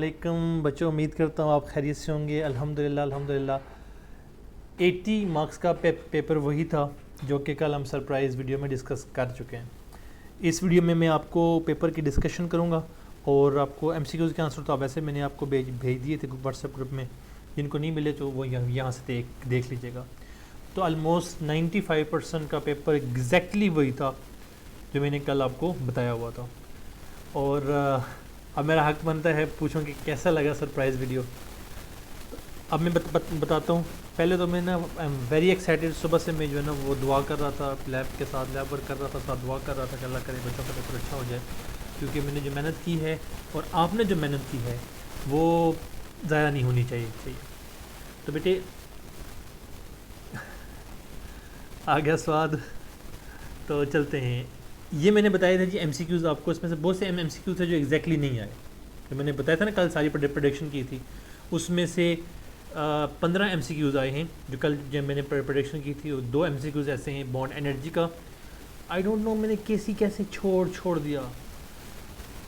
वालेकुम बच्चों, उम्मीद करता हूँ आप खैरियत से होंगे। अल्हम्दुलिल्लाह अल्हम्दुलिल्लाह। 80 मार्क्स का पेपर वही था जो कि कल हम सरप्राइज़ वीडियो में डिस्कस कर चुके हैं। इस वीडियो में मैं आपको पेपर की डिस्कशन करूँगा और आपको एमसीक्यूज़ के आंसर तो वैसे मैंने आपको भेज दिए थे व्हाट्सएप ग्रुप में। जिनको नहीं मिले तो वो यहाँ से देख लीजिएगा। तो ऑलमोस्ट 95% का पेपर एग्जैक्टली वही था जो मैंने कल आपको बताया हुआ था। और अब मेरा हक बनता है पूछूं कि कैसा लगा सरप्राइज़ वीडियो। अब मैं बताता हूँ। पहले तो मैं ना आई एम वेरी एक्साइटेड। सुबह से मैं जो है ना वो दुआ कर रहा था, लैब के साथ लैब वर्क कर रहा था, साथ दुआ कर रहा था कि अल्लाह करे बच्चों का पेपर अच्छा हो जाए, क्योंकि मैंने जो मेहनत की है और आपने जो मेहनत की है वो ज़ाया नहीं होनी चाहिए। तो बेटे आ गया स्वाद, तो चलते हैं। ये मैंने बताया था जी एमसीक्यूज़ आपको, इसमें से बहुत से एमसीक्यू थे जो एग्जैक्टली नहीं आए। जो मैंने बताया था ना कल सारी प्रोडिक्शन की थी, उसमें से 15 एमसीक्यूज़ आए हैं जो कल जब मैंने प्रोडिक्शन की थी। 2 एमसीक्यूज़ ऐसे हैं बॉन्ड एनर्जी का। आई डोंट नो मैंने केसी कैसे छोड़ दिया।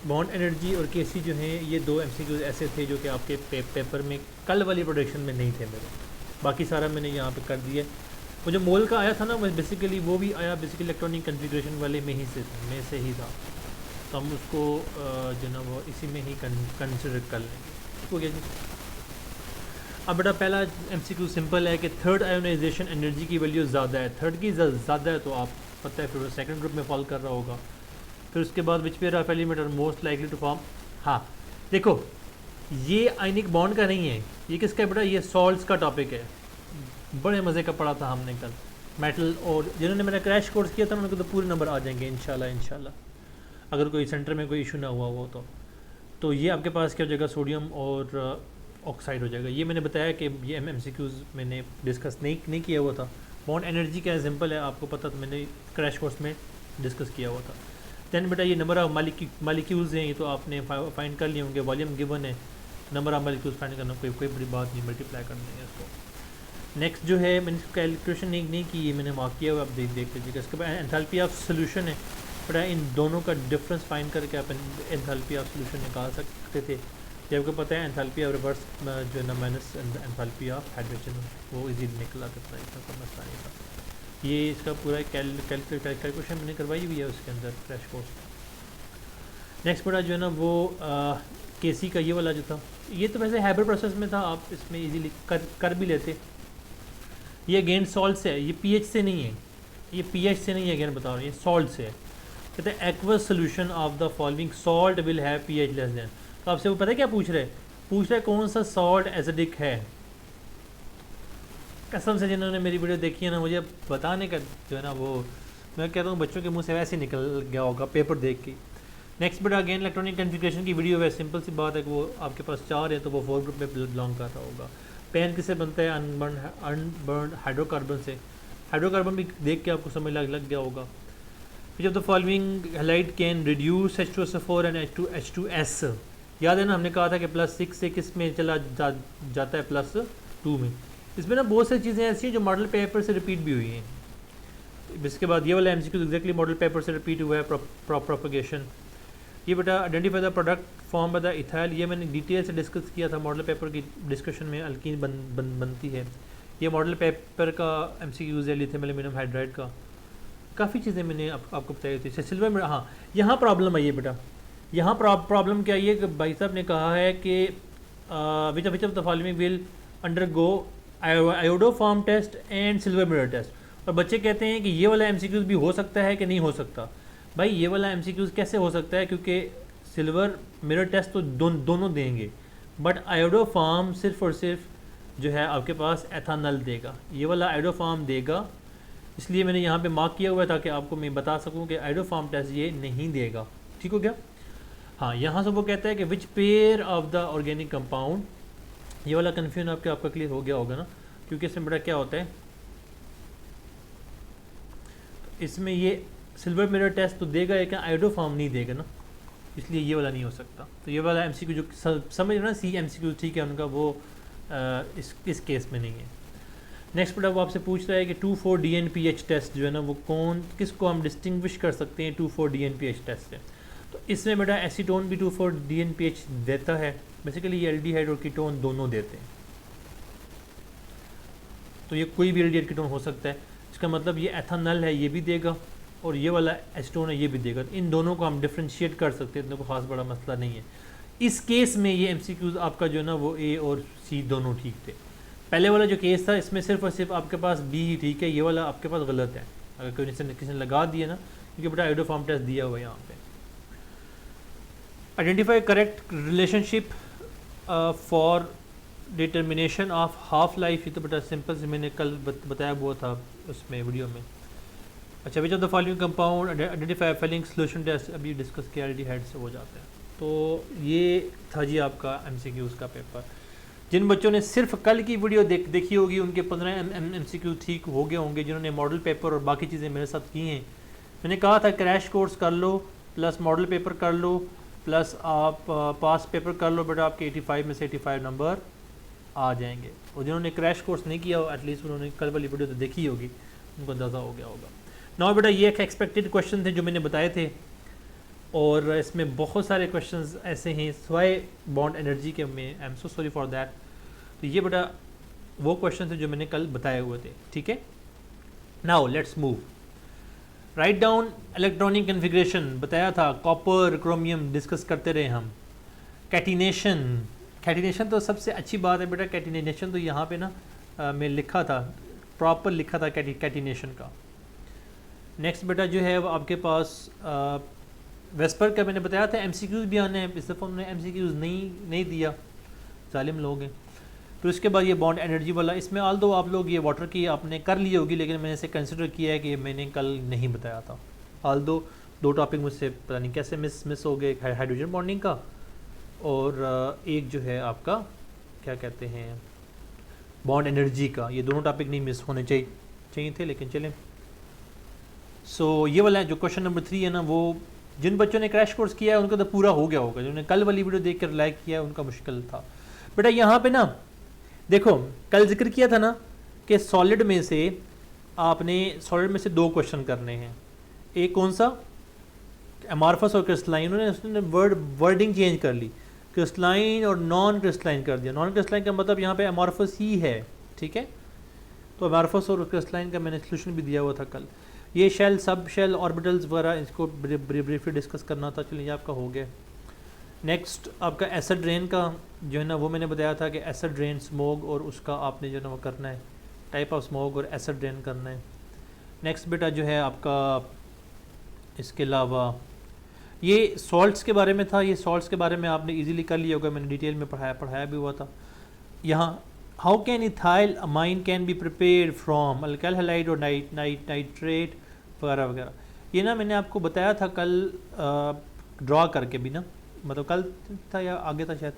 बॉन्ड एनर्जी और केसी जो हैं ये 2 एमसीक्यूज़ ऐसे थे जो कि आपके पेपर में कल वाली प्रोडिक्शन में नहीं थे मेरे। बाकी सारा मैंने यहाँ पे कर दिया। वो जो मोल का आया था ना, बेसिकली वो भी आया बेसिकली इलेक्ट्रॉनिक कन्फिग्रेशन वाले में से ही था। तो हम उसको जो ना वो इसी में ही कंसिडर कर लेंगे। ठीक हो गया जी। अब बेटा पहला एमसीक्यू सिंपल है कि थर्ड आयोनाइजेशन एनर्जी की वैल्यू ज़्यादा है। थर्ड की ज़्यादा है तो आप पता है फिर वो सेकंड ग्रुप में फॉल कर रहा होगा। फिर उसके बाद which pair of element are most likely to form. हाँ देखो, ये आयनिक बॉन्ड का नहीं है, ये किसका है बेटा? ये सॉल्ट्स का टॉपिक है। बड़े मज़े का पढ़ा था हमने कल मेटल, और जिन्होंने मेरा क्रैश कोर्स किया था उनको तो पूरे नंबर आ जाएंगे इंशाल्लाह अगर कोई सेंटर में कोई इशू ना हुआ वो तो ये आपके पास क्या हो जाएगा, सोडियम और ऑक्साइड हो जाएगा। ये मैंने बताया कि ये एमसीक्यूज़ मैंने डिस्कस नहीं किया हुआ था। बॉन्ड एनर्जी का सिंपल है, आपको पता था, मैंने क्रैश कोर्स में डिस्कस किया हुआ था। दैन बेटा ये नंबर ऑफ मालिक्यूल्स हैं, ये तो आपने फाइंड कर लिए होंगे। वॉल्यूम गिवन है, नंबर ऑफ मालिक्यूल्स फाइंड करना कोई बड़ी बात नहीं, मल्टीप्लाई करना है इसको। नेक्स्ट जो है मैंने कैलकुलेशन नहीं की है, मैंने मार्क किया हुआ, आप देख लीजिएगा। इसके बाद एंथैल्पी ऑफ सोल्यूशन है, बट इन दोनों का डिफरेंस फाइंड करके आप एंथैल्पी ऑफ सोल्यूशन निकाल सकते थे। जब आपको पता है एंथैल्पी ऑफ रिवर्स जो है ना माइनस एंथैल्पी ऑफ हाइड्रोजन, वो इजीली निकला करता है, इतना समझता नहीं था। ये इसका पूरा कैलकुलेशन मैंने करवाई हुई है उसके अंदर क्रैश कोर्स। नेक्स्ट बड़ा जो है ना वो केसी का ये वाला जो था, ये तो वैसे हाइब्रिड प्रोसेस में था, आप इसमें इजीली कर भी लेते। ये अगेन सॉल्ट से है, ये पीएच से नहीं है, ये पीएच से नहीं है, अगेन बता रहा हूँ, ये सॉल्ट से है। कहते हैं aqueous solution of the following salt will have pH less than. तो आपसे वो पता है क्या पूछ रहे हैं कौन सा सॉल्ट एसिडिक है। कसम से जिन्होंने मेरी वीडियो देखी है ना, मुझे बताने का जो है ना वो मैं कहता हूँ बच्चों के मुंह से वैसे निकल गया होगा पेपर देख के। नेक्स्ट बेटा अगेन इलेक्ट्रॉनिक कन्फिग्रेशन की वीडियो है। सिंपल सी बात है कि वो आपके पास 4 है तो वो 4 ग्रुप में बिलोंग कर रहा होगा। पेन किससे बनता है? अनबर्न हाइड्रोकार्बन से। हाइड्रोकार्बन भी देख के आपको समझ लग गया होगा। फिर जब the following halide can reduce H2SO4 and H2S, याद है ना हमने कहा था कि +6 से किस में चला जाता है +2 में। इसमें ना बहुत सारी चीज़ें ऐसी हैं जो मॉडल पेपर से रिपीट भी हुई हैं। इसके बाद ये वाला एमसीक्यू एग्जैक्टली मॉडल पेपर से रिपीट हुआ है, प्रोपगेशन। ये बेटा identify the product form by the ethyl, ये मैंने डिटेल से डिस्कस किया था मॉडल पेपर की डिस्कशन में। अल्कीन बनती है, ये मॉडल पेपर का एमसीक्यूज़ है लिथियम एल्यूमिनियम हाइड्राइड का। काफ़ी चीज़ें मैंने आपको बताई थी। सिल्वर में हाँ यहाँ प्रॉब्लम आई है बेटा, यहाँ प्रॉब्लम क्या है कि भाई साहब ने कहा है कि which of the following will undergo iodoform test and silver mirror test. और बच्चे कहते हैं कि ये वाला एमसीक्यूज़ भी हो सकता है कि नहीं हो सकता। भाई ये वाला एमसीक्यूज़ कैसे हो सकता है, क्योंकि सिल्वर मिरर टेस्ट तो दोनों देंगे, बट आयोडोफॉर्म सिर्फ और सिर्फ जो है आपके पास एथानल देगा, ये वाला आयोडोफॉर्म देगा। इसलिए मैंने यहाँ पे मार्क किया हुआ है ताकि आपको मैं बता सकूँ कि आयोडोफॉर्म टेस्ट ये नहीं देगा। ठीक हो गया। हाँ यहाँ से वो कहता है कि विच pair of the organic compound, ये वाला कन्फ्यूजन आपका क्लियर हो गया होगा ना, क्योंकि इसमें बड़ा क्या होता है, इसमें ये सिल्वर मिरर टेस्ट तो देगा लेकिन आयोडोफॉर्म नहीं देगा ना, इसलिए ये वाला नहीं हो सकता। तो ये वाला एमसीक्यू जो समझ रहे ना सी एमसीक्यू ठीक है उनका, वो इस केस में नहीं है। नेक्स्ट बेटा वो आपसे पूछ रहा है कि 2,4-DNPH टेस्ट जो है ना वो किसको हम डिस्टिंग्विश कर सकते हैं 2,4-DNPH टेस्ट से। तो इसमें बेटा एसीटोन B24 DNPH देता है, बेसिकली ये एल्डिहाइड और कीटोन दोनों देते हैं। तो ये कोई भी एल्डिहाइड कीटोन हो सकता है, इसका मतलब ये एथानल है ये भी देगा और ये वाला एसीटोन है ये भी देगा। तो इन दोनों को हम डिफ्रेंशिएट कर सकते हैं, इतना कोई खास बड़ा मसला नहीं है। इस केस में ये MCQs आपका जो है ना वो A और C दोनों ठीक थे। पहले वाला जो केस था इसमें सिर्फ और सिर्फ आपके पास B ही ठीक है, ये वाला आपके पास गलत है। अगर कोई किसी ने लगा दिया ना, क्योंकि बेटा आइडोफॉर्म टेस्ट दिया हुआ है यहाँ पे। Identify correct relationship for determination of half life, ये तो बेटा सिंपल से मैंने कल बताया हुआ था उसमें वीडियो में। अच्छा, which of the following compound identify Fehling solution test, अभी डिस्कस किया एल्डिहाइड से हो जाता है। तो ये था जी आपका MCQs का पेपर। जिन बच्चों ने सिर्फ कल की वीडियो देखी होगी उनके 15 MCQ ठीक हो गए होंगे। जिन्होंने मॉडल पेपर और बाकी चीज़ें मेरे साथ की हैं, मैंने कहा था क्रैश कोर्स कर लो प्लस मॉडल पेपर कर लो प्लस आप पास पेपर कर लो, बेटा आपके 85 में से 85 नंबर आ जाएंगे। और जिन्होंने क्रैश कोर्स नहीं किया एटलीस्ट उन्होंने कल वाली वीडियो तो देखी होगी, उनको अंदाज़ा हो गया होगा। ना बेटा ये एक एक्सपेक्टेड क्वेश्चन थे जो मैंने बताए थे, और इसमें बहुत सारे क्वेश्चंस ऐसे हैं सिवाय बॉन्ड एनर्जी के में, I am so sorry for that. तो ये बेटा वो क्वेश्चन थे जो मैंने कल बताए हुए थे, ठीक है। Now let's move, write down electronic configuration बताया था, कॉपर क्रोमियम डिस्कस करते रहे हम। कैटिनेशन तो सबसे अच्छी बात है बेटा, कैटिनेशन तो यहाँ पे ना मैं लिखा था, प्रॉपर लिखा था कैटिनेशन का। नेक्स्ट बेटा जो है वो आपके पास वेस्पर का मैंने बताया था MCQs भी आने हैं, इस दफ़ा उन्होंने MCQs नहीं दिया, जालिम लोग हैं। फिर उसके बाद ये बॉन्ड एनर्जी वाला, इसमें आल दो आप लोग ये वाटर की आपने कर ली होगी, लेकिन मैंने इसे कंसिडर किया है कि मैंने कल नहीं बताया था। आल दो टॉपिक मुझसे पता नहीं कैसे मिस हो गए, हाइड्रोजन बॉन्डिंग का और एक जो है आपका क्या कहते हैं बॉन्ड एनर्जी का। ये दोनों टॉपिक नहीं मिस होने चाहिए थे, लेकिन चलें। सो ये वाला जो क्वेश्चन नंबर 3 है ना, वो जिन बच्चों ने क्रैश कोर्स किया है उनका तो पूरा हो गया होगा, जिन्होंने कल वाली वीडियो देख कर लाइक किया है उनका मुश्किल था। बेटा यहाँ पे ना देखो, कल जिक्र किया था ना कि सॉलिड में से आपने दो क्वेश्चन करने हैं। एक कौन सा, एमार्फस और क्रिस्टलाइन, उसने वर्डिंग चेंज कर ली, क्रिस्टलाइन और नॉन क्रिस्टलाइन कर दिया। नॉन क्रिस्टलाइन का मतलब यहाँ पे एमार्फस ही है, ठीक है। तो एमार्फस और क्रिस्टलाइन का मैंने सोल्यूशन भी दिया हुआ था कल। ये शेल सब शेल ऑर्बिटल्स वगैरह इसको ब्रीफली डिस्कस करना था, चलिए आपका हो गया। नेक्स्ट आपका एसिड रेन का जो है ना वो मैंने बताया था कि एसिड रेन स्मोक और उसका आपने जो है ना वो करना है, टाइप ऑफ स्मोक और एसिड रेन करना है। नेक्स्ट बेटा जो है आपका इसके अलावा ये सॉल्ट्स के बारे में था, ये सॉल्ट्स के बारे में आपने इजीली कर लिया होगा, मैंने डिटेल में पढ़ाया भी हुआ था। यहाँ how can ethyl amine can be prepared from alkyl halide और नाइट्रेट वगैरह वगैरह। ये ना मैंने आपको बताया था कल ड्रॉ करके भी ना, मतलब कल था या आगे था शायद।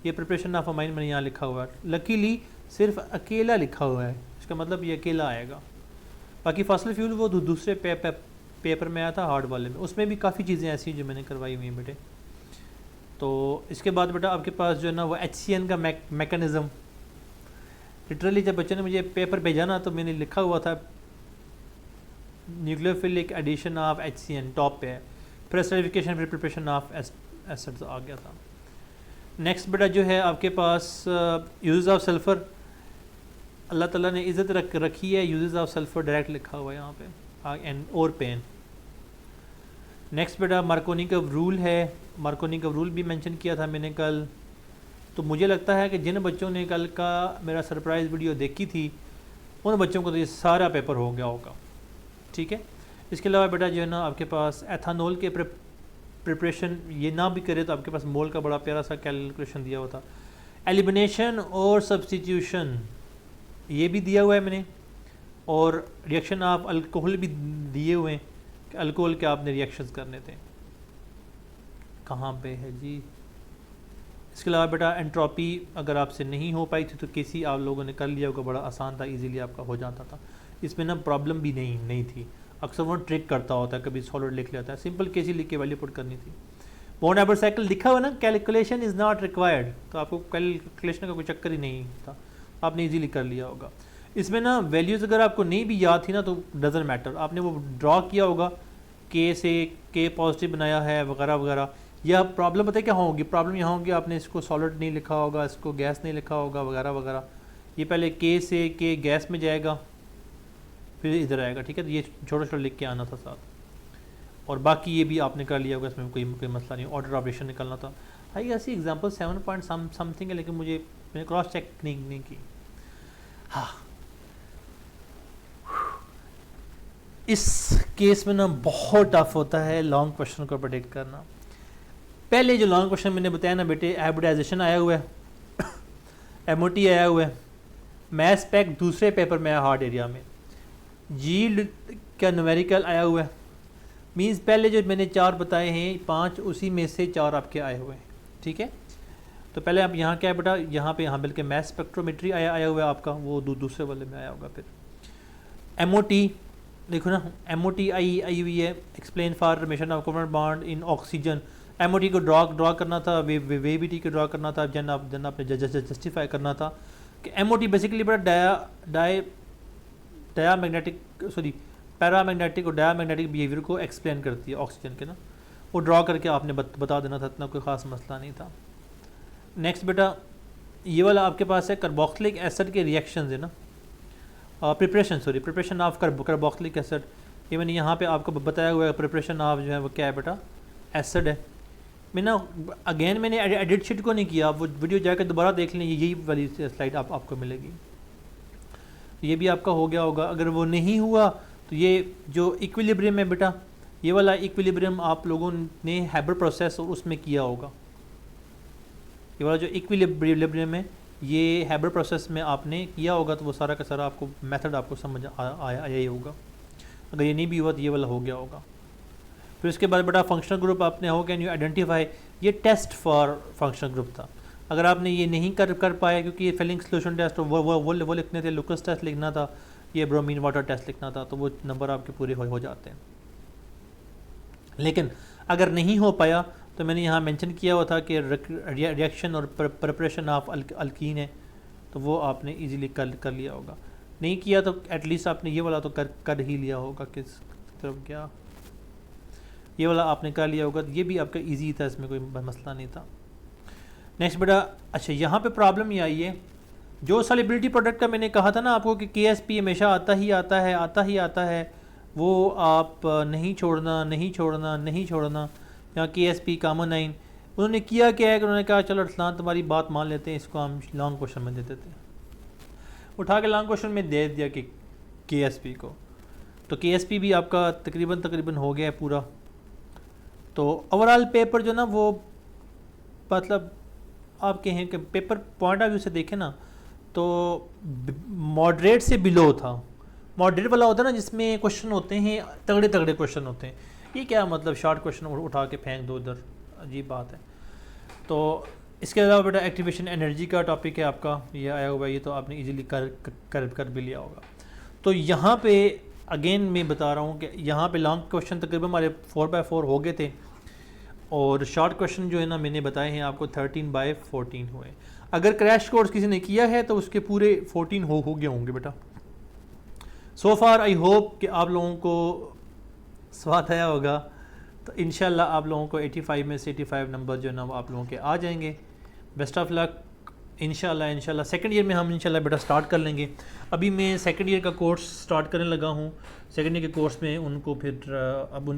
ये प्रिपरेशन ऑफ अमाइन मैंने यहाँ लिखा हुआ है, लकीली सिर्फ अकेला लिखा हुआ है, इसका मतलब ये अकेला आएगा। बाकी फॉसिल फ्यूल वो दूसरे पेपर में आया था हार्ड वाले में, उसमें भी काफ़ी चीज़ें ऐसी जो मैंने करवाई हुई हैं बेटे। तो इसके बाद बेटा आपके पास जो है ना वो HCN का मैकेनिज़्म, लिटरली जब बच्चे ने मुझे पेपर भेजा ना तो मैंने लिखा हुआ था nucleophilic addition of HCN top पे है, प्रेसरिफिकेशन प्रिपरेशन ऑफ एसिड्स आ गया था। नेक्स्ट बेटा जो है आपके पास यूज़ ऑफ सल्फ़र, अल्लाह ताला ने इज़्ज़त रखी है, यूज़ ऑफ सल्फ़र डायरेक्ट लिखा हुआ है यहाँ पे एंड और पेन। नेक्स्ट बेटा मार्कोनी का रूल है, मार्कोनी का रूल भी मेंशन किया था मैंने कल। तो मुझे लगता है कि जिन बच्चों ने कल का मेरा सरप्राइज़ वीडियो देखी थी उन बच्चों को तो ये सारा पेपर हो गया होगा, ठीक है। इसके अलावा बेटा जो है ना आपके पास एथानॉल के प्रिपरेशन ये ना भी करे तो आपके पास मोल का बड़ा प्यारा सा कैलकुलेशन दिया हुआ था। एलिमिनेशन और सब्स्टिट्यूशन ये भी दिया हुआ है मैंने, और रिएक्शन ऑफ अल्कोहल भी दिए हुए हैं कि अल्कोहल के आपने रिएक्शंस करने थे, कहाँ पे है जी। इसके अलावा बेटा एंट्रोपी अगर आपसे नहीं हो पाई थी तो किसी आप लोगों ने कर लिया होगा, बड़ा आसान था, इजीली आपका हो जाता था, इसमें ना प्रॉब्लम भी नहीं थी। अक्सर वो ट्रिक करता होता है, कभी सॉलिड लिख लेता है, सिंपल केसी लिख के वैल्यू पुट करनी थी। बॉन्ड एबर साइकिल लिखा हुआ ना, कैलकुलेशन इज़ नॉट रिक्वायर्ड, तो आपको कैलकुलेशन का कोई चक्कर ही नहीं था, आपने इजीली कर लिया होगा। इसमें ना वैल्यूज़ अगर आपको नहीं भी याद थी ना तो डजेंट मैटर, आपने वो ड्रॉ किया होगा के से के पॉजिटिव बनाया है वगैरह वगैरह। यह प्रॉब्लम पता है क्या होगी, प्रॉब्लम यहाँ होगी आपने इसको सॉलिड नहीं लिखा होगा, इसको गैस नहीं लिखा होगा वगैरह वगैरह। ये पहले के से के गैस में जाएगा फिर इधर आएगा, ठीक है। तो ये छोटा छोटा लिख के आना था साथ, और बाकी ये भी आपने कर लिया होगा, इसमें कोई मसला नहीं। ऑर्डर ऑपरेशन निकलना था। आई ऐसी एग्जाम्पल 7 पॉइंट समथिंग है, लेकिन मैंने क्रॉस चेक नहीं की। हाँ, इस केस में ना बहुत टफ होता है लॉन्ग क्वेश्चन को प्रेडिक्ट करना। पहले जो लॉन्ग क्वेश्चन मैंने बताया ना बेटे, हाइब्रिडाइजेशन आया हुआ है, एमओटी आया हुआ है, मैथ पैक दूसरे पेपर में आया हार्ड एरिया में, जील्ड का न्यूमेरिकल आया हुआ है। मीन्स पहले जो मैंने 4 बताए हैं 5, उसी में से 4 आपके आए हुए हैं, ठीक है। तो पहले आप यहाँ क्या है बेटा, यहाँ बल्कि मैथ स्पेक्ट्रोमेट्री आया हुआ है आपका, वो दूसरे वाले में आया होगा। फिर एमओटी देखो ना, एमओटी आई हुई है, explain formation of covalent bond in oxygen. MOT को ड्रॉ करना था, वेविटी को ड्रॉ करना था, जन आपने जस्टिफाई करना था कि एमओटी बेसिकली बड़ा पैरामैग्नेटिक और डायामैग्नेटिक बिहेवियर को एक्सप्लेन करती है ऑक्सीजन के ना, वो ड्रॉ करके आपने बता देना था, इतना कोई ख़ास मसला नहीं था। नेक्स्ट बेटा ये वाला आपके पास है कार्बोक्सिलिक एसिड के रिएक्शन है ना, प्रिपरेशन ऑफ कार्बोक्सिलिक एसिड। ये मैंने यहाँ पे आपको बताया हुआ है, प्रिपरेशन ऑफ जो है वो क्या है बेटा, एसिड है। मैं ना अगेन मैंने एडिट शीट को नहीं किया, आप वो वीडियो जाकर दोबारा देख लें, यही वाली स्लाइड आपको मिलेगी। ये भी आपका हो गया होगा। अगर वो नहीं हुआ तो ये जो इक्विलिब्रियम है बेटा, ये वाला इक्विलिब्रियम आप लोगों ने हैबर प्रोसेस और उसमें किया होगा। ये वाला जो इक्विलिब्रियम है ये हैबर प्रोसेस में आपने किया होगा, तो वो सारा का सारा आपको मेथड आपको समझ आया ही होगा। अगर ये नहीं भी हुआ तो ये वाला हो गया होगा। फिर उसके बाद बेटा फंक्शनल ग्रुप आपने हो, कैन यू आइडेंटिफाई, ये टेस्ट फॉर फंक्शनल ग्रुप था। अगर आपने ये नहीं कर पाया क्योंकि ये फिलिंग सोल्यूशन टेस्ट वो लिखने थे, लुकस टेस्ट लिखना था, ये ब्रोमीन वाटर टेस्ट लिखना था, तो वो नंबर आपके पूरे हो जाते हैं। लेकिन अगर नहीं हो पाया तो मैंने यहाँ मेंशन किया हुआ था कि रिएक्शन और प्रिपरेशन ऑफ अल्कीन है, तो वो आपने इजीली कर लिया होगा। नहीं किया तो एटलीस्ट आपने ये वाला तो कर ही लिया होगा। किस तरफ गया, ये वाला आपने कर लिया होगा, तो ये भी आपका इजी था, इसमें कोई मसला नहीं था। नेक्स्ट बेटा, अच्छा यहाँ पे प्रॉब्लम ये आई है, जो सॉल्युबिलिटी प्रोडक्ट का मैंने कहा था ना आपको कि KSP हमेशा आता ही आता है, वो आप नहीं छोड़ना। यहाँ KSP कॉमन 9 उन्होंने किया क्या है कि उन्होंने कहा चलो अरसलान तुम्हारी बात मान लेते हैं, इसको हम लॉन्ग क्वेश्चन में दे देते हैं। उठा के लॉन्ग क्वेश्चन में दे दिया कि KSP को, तो KSP भी आपका तकरीबन हो गया है पूरा। तो ओवरऑल पेपर जो ना वो मतलब आप कहें कि पेपर पॉइंट ऑफ व्यू से देखें ना तो मॉडरेट से बिलो था। मॉडरेट वाला होता है ना जिसमें क्वेश्चन होते हैं तगड़े क्वेश्चन होते हैं, ये क्या मतलब शॉर्ट क्वेश्चन उठा के फेंक दो इधर, अजीब बात है। तो इसके अलावा बेटा एक्टिवेशन एनर्जी का टॉपिक है आपका, ये आया हुआ है, ये तो आपने इजीली कर भी लिया होगा। तो यहाँ पे अगेन मैं बता रहा हूँ कि यहाँ पे लॉन्ग क्वेश्चन तकरीबन हमारे 4x4 हो गए थे, और शॉर्ट क्वेश्चन जो है ना मैंने बताए हैं आपको 13/14 हुए। अगर क्रैश कोर्स किसी ने किया है तो उसके पूरे 14 हो गए होंगे बेटा। सो फार आई होप कि आप लोगों को स्वाद आया होगा, तो इंशाल्लाह आप लोगों को 85 में से 85 नंबर जो है ना वो आप लोगों के आ जाएंगे। Best of luck. इंशाल्लाह सेकंड ईयर में हम इंशाल्लाह बेटा स्टार्ट कर लेंगे। अभी मैं सेकंड ईयर का कोर्स स्टार्ट करने लगा हूँ। सेकंड ईयर के कोर्स में उनको फिर अब